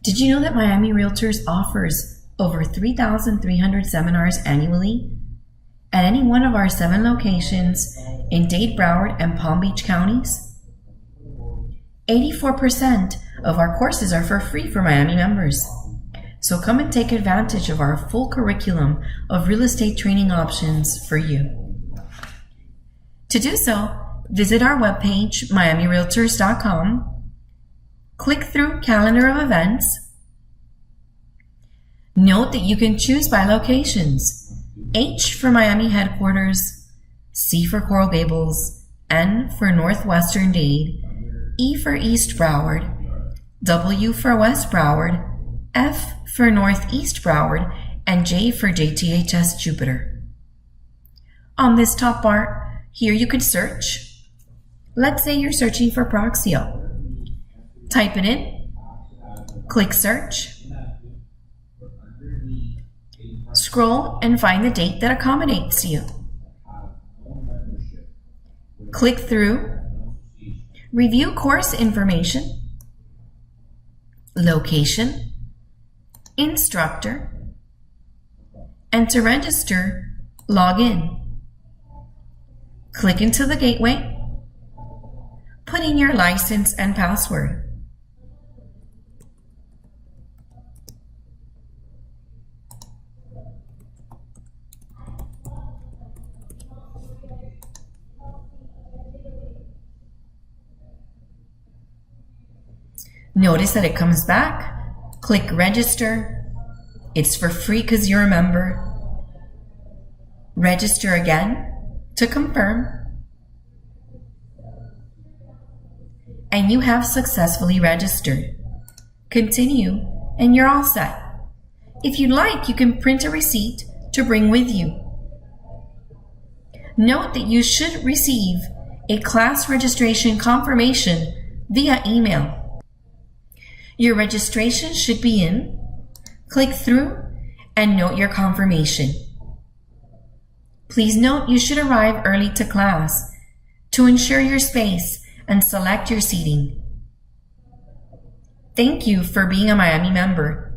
Did you know that Miami Realtors offers over 3,300 seminars annually at any one of our 7 locations in Dade, Broward, and Palm Beach counties? 84% of our courses are for free for Miami members. So come and take advantage of our full curriculum of real estate training options for you. To do so, visit our webpage, MiamiRealtors.com. Click through Calendar of Events. Note that you can choose by locations: H for Miami headquarters, C for Coral Gables, N for Northwestern Dade, E for East Broward, W for West Broward, F for Northeast Broward, and J for JTHS Jupiter. On this top bar, here you could search. Let's say you're searching for Proxio. Type it in, click search, scroll and find the date that accommodates you. Click through, review course information, location, instructor, and to register, log in. Click into the gateway, put in your license and password. Notice that it comes back. Click register. It's for free because you're a member. Register again to confirm. And you have successfully registered. Continue and you're all set. If you'd like, you can print a receipt to bring with you. Note that you should receive a class registration confirmation via email. Your registration should be in. Click through and note your confirmation. Please note you should arrive early to class to ensure your space and select your seating. Thank you for being a Miami member.